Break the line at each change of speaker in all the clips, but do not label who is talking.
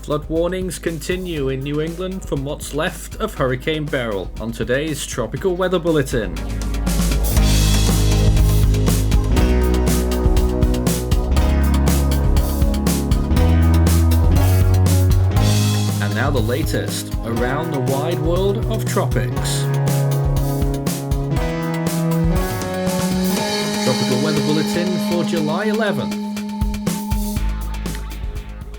Flood warnings continue in New England from what's left of Hurricane Beryl on today's Tropical Weather Bulletin. And now the latest around the wide world of tropics. Tropical Weather Bulletin for July 11th.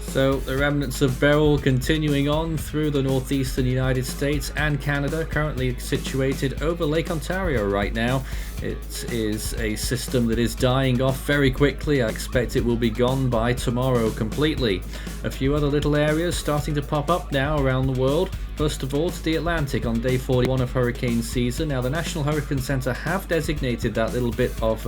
So the remnants of Beryl continuing on through the northeastern United States and Canada, currently situated over Lake Ontario right now. It is a system that is dying off very quickly. I expect it will be gone by tomorrow completely. A few other little areas starting to pop up now around the world. First of all, to the Atlantic on day 41 of hurricane season. Now the National Hurricane Center have designated that little bit of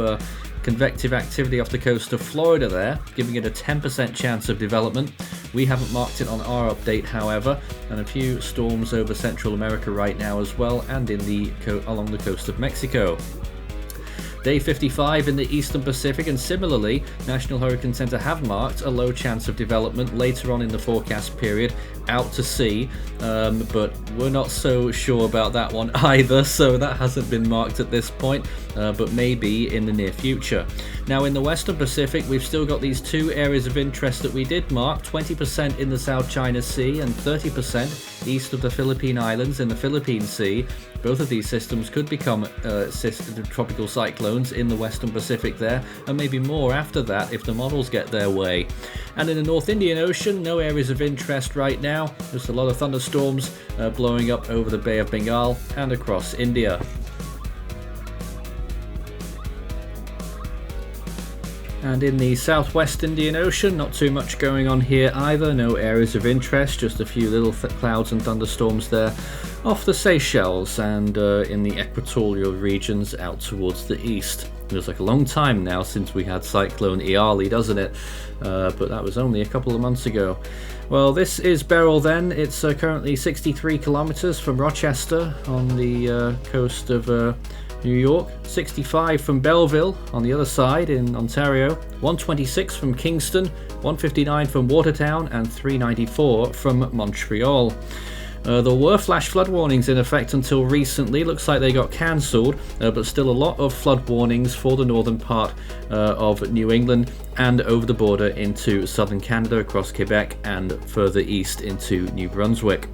convective activity off the coast of Florida there, giving it a 10% chance of development. We haven't marked it on our update, however, and a few storms over Central America right now as well, and in the along the coast of Mexico. Day 55 in the Eastern Pacific, and similarly, National Hurricane Center have marked a low chance of development later on in the forecast period out to sea, but we're not so sure about that one either, so that hasn't been marked at this point, but maybe in the near future. Now in the Western Pacific, we've still got these two areas of interest that we did mark, 20% in the South China Sea and 30% east of the Philippine Islands in the Philippine Sea. Both of these systems could become tropical cyclones in the Western Pacific there, and maybe more after that if the models get their way. And in the North Indian Ocean, no areas of interest right now, just a lot of thunderstorms blowing up over the Bay of Bengal and across India. And in the southwest Indian Ocean, not too much going on here either, no areas of interest, just a few little clouds and thunderstorms there off the Seychelles and in the equatorial regions out towards the east. Feels like a long time now since we had Cyclone Iali, doesn't it? But that was only a couple of months ago. Well, this is Beryl then. It's currently 63 kilometers from Rochester on the coast of New York, 65 from Belleville on the other side in Ontario, 126 from Kingston, 159 from Watertown, and 394 from Montreal. There were flash flood warnings in effect until recently. Looks like they got cancelled, but still a lot of flood warnings for the northern part of New England and over the border into southern Canada across Quebec and further east into New Brunswick.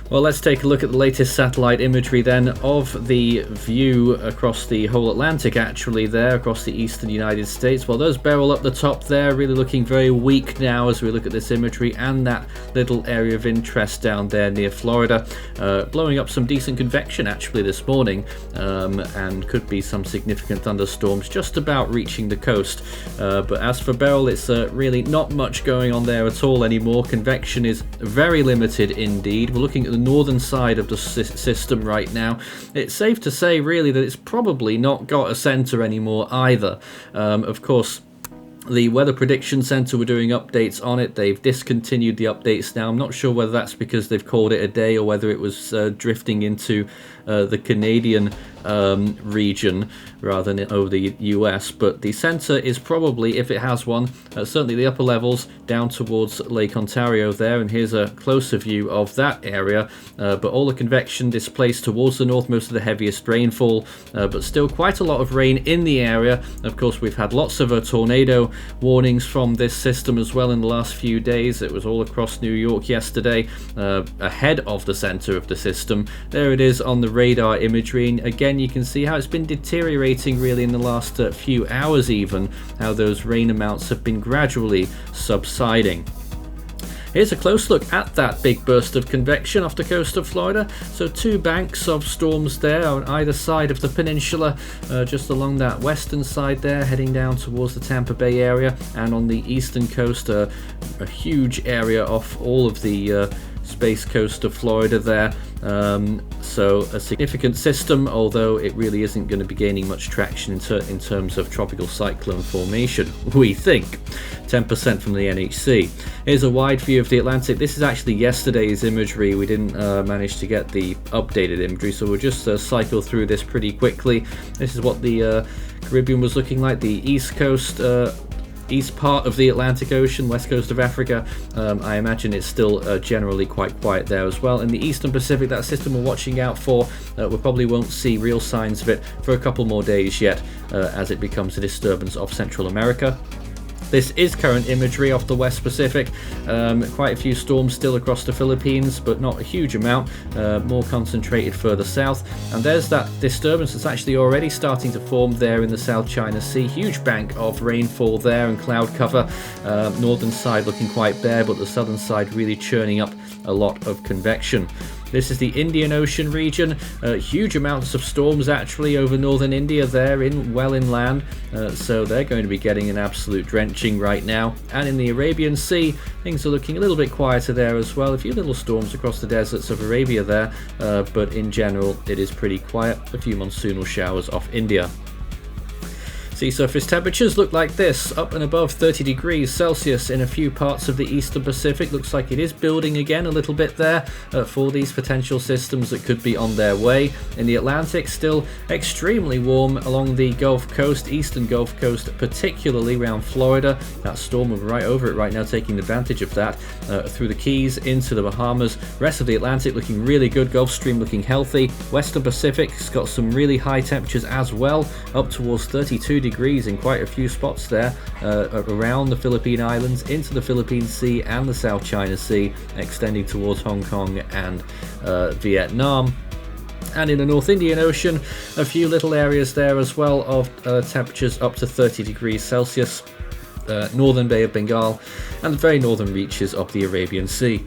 Well, let's take a look at the latest satellite imagery then of the view across the whole Atlantic, actually, there across the eastern United States. Well, there's Beryl up the top there, really looking very weak now as we look at this imagery, and that little area of interest down there near Florida, blowing up some decent convection actually this morning, and could be some significant thunderstorms just about reaching the coast. But as for Beryl, it's really not much going on there at all anymore. Convection is very limited indeed. We're looking at the northern side of the system right now. It's safe to say really that it's probably not got a center anymore either. Of course, the Weather Prediction Center were doing updates on it. They've discontinued the updates now. I'm not sure whether that's because they've called it a day or whether it was drifting into the Canadian region rather than over the US, but the center is probably, if it has one, certainly the upper levels down towards Lake Ontario there, and here's a closer view of that area, but all the convection displaced towards the north, most of the heaviest rainfall, but still quite a lot of rain in the area. Of course, we've had lots of tornado warnings from this system as well in the last few days. It was all across New York yesterday, ahead of the center of the system. There it is on the radar imagery, and again you can see how it's been deteriorating really in the last few hours even, how those rain amounts have been gradually subsiding. Here's a close look at that big burst of convection off the coast of Florida. So two banks of storms there on either side of the peninsula, just along that western side there, heading down towards the Tampa Bay area, and on the eastern coast, a huge area off all of the space coast of Florida there. So a significant system, although it really isn't going to be gaining much traction in terms of tropical cyclone formation, we think. 10% from the NHC. Here's a wide view of the Atlantic. This is actually yesterday's imagery. We didn't manage to get the updated imagery, so we'll just cycle through this pretty quickly. This is what the Caribbean was looking like. The east coast east part of the Atlantic Ocean, west coast of Africa, I imagine it's still generally quite quiet there as well. In the eastern Pacific, that system we're watching out for, we probably won't see real signs of it for a couple more days yet, as it becomes a disturbance off Central America. This is current imagery off the West Pacific. Quite a few storms still across the Philippines, but not a huge amount, more concentrated further south. And there's that disturbance that's actually already starting to form there in the South China Sea. Huge bank of rainfall there and cloud cover. Northern side looking quite bare, but the southern side really churning up a lot of convection. This is the Indian Ocean region. Huge amounts of storms actually over northern India there, well inland, so they're going to be getting an absolute drenching right now. And in the Arabian Sea, things are looking a little bit quieter there as well. A few little storms across the deserts of Arabia there, but in general it is pretty quiet. A few monsoonal showers off India. Sea surface temperatures look like this, up and above 30 degrees Celsius in a few parts of the eastern Pacific. Looks like it is building again a little bit there for these potential systems that could be on their way. In the Atlantic, still extremely warm along the Gulf Coast, eastern Gulf Coast, particularly around Florida. That storm is right over it right now, taking advantage of that through the Keys into the Bahamas. Rest of the Atlantic looking really good, Gulf Stream looking healthy. Western Pacific's got some really high temperatures as well, up towards 32 degrees in quite a few spots there around the Philippine Islands, into the Philippine Sea and the South China Sea, extending towards Hong Kong and Vietnam. And in the North Indian Ocean, a few little areas there as well of temperatures up to 30 degrees Celsius, northern Bay of Bengal and the very northern reaches of the Arabian Sea.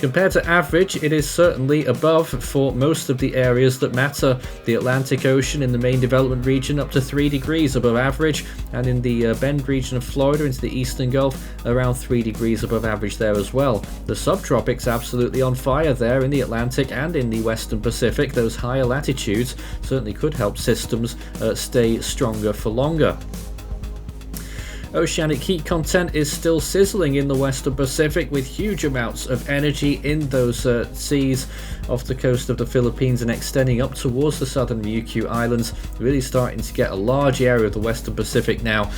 Compared to average, it is certainly above for most of the areas that matter. The Atlantic Ocean in the main development region up to 3 degrees above average, and in the Bend region of Florida into the eastern Gulf around 3 degrees above average there as well. The subtropics absolutely on fire there in the Atlantic and in the western Pacific. Those higher latitudes certainly could help systems stay stronger for longer. Oceanic heat content is still sizzling in the western Pacific, with huge amounts of energy in those seas off the coast of the Philippines and extending up towards the southern Ryukyu Islands, really starting to get a large area of the western Pacific now.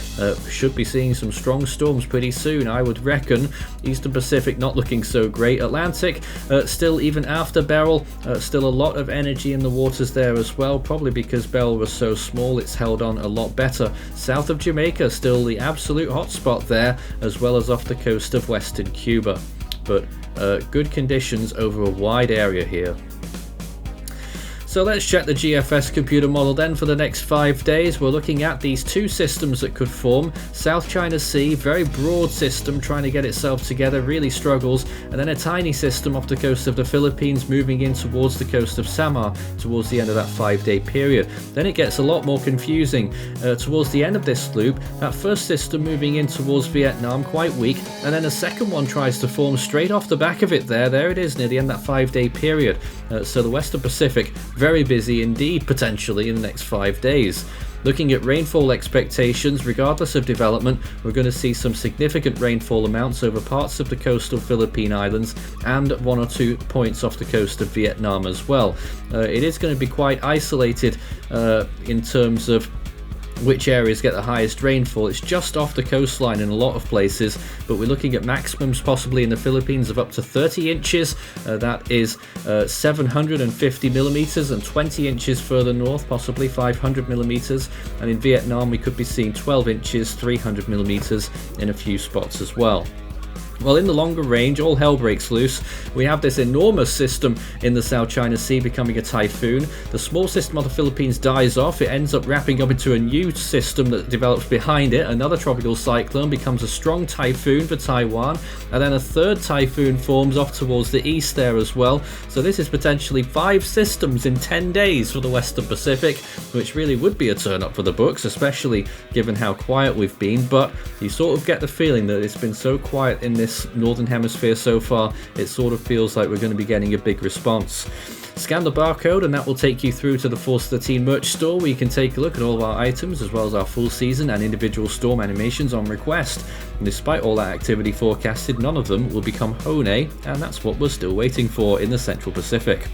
Should be seeing some strong storms pretty soon, I would reckon. Eastern Pacific not looking so great. Atlantic still, even after Beryl, still a lot of energy in the waters there as well, probably because Beryl was so small it's held on a lot better. South of Jamaica still the absolute hotspot there, as well as off the coast of western Cuba, but good conditions over a wide area here. So let's check the GFS computer model then for the next 5 days. We're looking at these two systems that could form. South China Sea, very broad system trying to get itself together, really struggles, and then a tiny system off the coast of the Philippines moving in towards the coast of Samar towards the end of that 5-day period. Then it gets a lot more confusing towards the end of this loop. That first system moving in towards Vietnam, quite weak, and then a second one tries to form straight off the back of it there. There it is near the end of that 5-day period. So the Western Pacific, very busy indeed potentially in the next 5 days. Looking at rainfall expectations, regardless of development, we're going to see some significant rainfall amounts over parts of the coastal Philippine Islands and 1 or 2 points off the coast of Vietnam as well. It is going to be quite isolated in terms of which areas get the highest rainfall. It's just off the coastline in a lot of places, but we're looking at maximums possibly in the Philippines of up to 30 inches. That is 750 millimeters, and 20 inches further north, possibly 500 millimeters. And in Vietnam, we could be seeing 12 inches, 300 millimeters in a few spots as well. Well, in the longer range, all hell breaks loose. We have this enormous system in the South China Sea becoming a typhoon. The small system on the Philippines dies off. It ends up wrapping up into a new system that develops behind it. Another tropical cyclone becomes a strong typhoon for Taiwan. And then a third typhoon forms off towards the east there as well. So this is potentially 5 systems in 10 days for the Western Pacific, which really would be a turn up for the books, especially given how quiet we've been. But you sort of get the feeling that it's been so quiet in this northern hemisphere so far, it sort of feels like we're going to be getting a big response. Scan the barcode and that will take you through to the Force 13 merch store, where you can take a look at all of our items as well as our full season and individual storm animations on request. And despite all that activity forecasted, none of them will become Hone, and that's what we're still waiting for in the Central Pacific.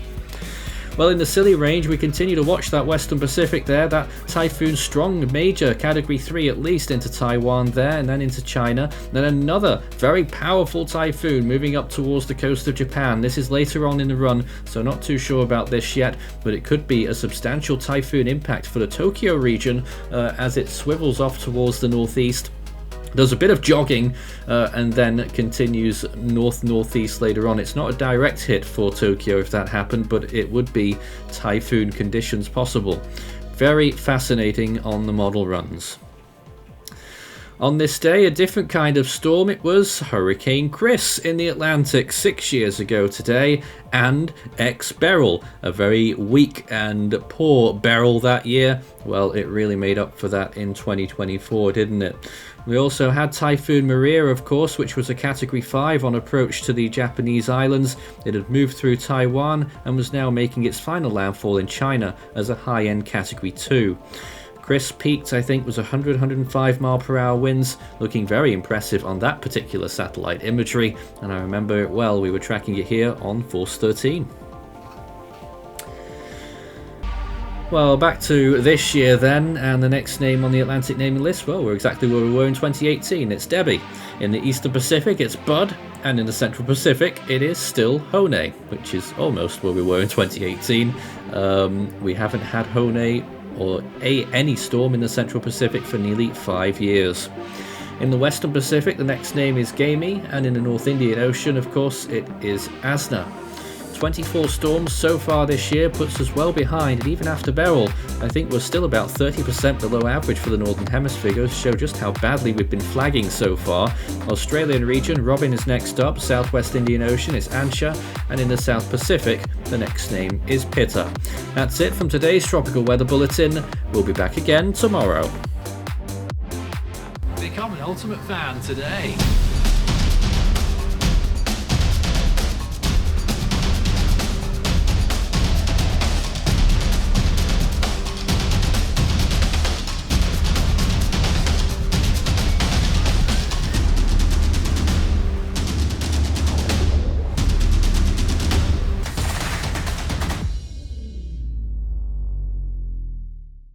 Well, in the Scilly range, we continue to watch that Western Pacific there. That typhoon strong, major, category 3 at least, into Taiwan there, and then into China. Then another very powerful typhoon moving up towards the coast of Japan. This is later on in the run, so not too sure about this yet, but it could be a substantial typhoon impact for the Tokyo region as it swivels off towards the northeast. Does a bit of jogging and then continues north-northeast later on. It's not a direct hit for Tokyo if that happened, but it would be typhoon conditions possible. Very fascinating on the model runs. On this day, a different kind of storm. It was Hurricane Chris in the Atlantic 6 years ago today, and Ex-Beryl, a very weak and poor Beryl that year. Well, it really made up for that in 2024, didn't it? We also had Typhoon Maria, of course, which was a Category 5 on approach to the Japanese islands. It had moved through Taiwan and was now making its final landfall in China as a high-end Category 2. Chris peaked, I think, was 105 mile per hour winds, looking very impressive on that particular satellite imagery, and I remember it well. We were tracking it here on Force 13. Well, back to this year then, and the next name on the Atlantic naming list, well, we're exactly where we were in 2018. It's Debbie. In the Eastern Pacific, it's Bud, and in the Central Pacific, it is still Hone, which is almost where we were in 2018. We haven't had Hone or any storm in the Central Pacific for nearly 5 years. In the Western Pacific, the next name is Gamey, and in the North Indian Ocean, of course, it is Asna. 24 storms so far this year puts us well behind, and even after Beryl, I think we're still about 30% below average for the Northern Hemisphere. Goes to show just how badly we've been flagging so far. Australian region, Robin is next up. Southwest Indian Ocean is Ansha, and in the South Pacific, the next name is Pitta. That's it from today's Tropical Weather Bulletin. We'll be back again tomorrow.
Become an ultimate fan today.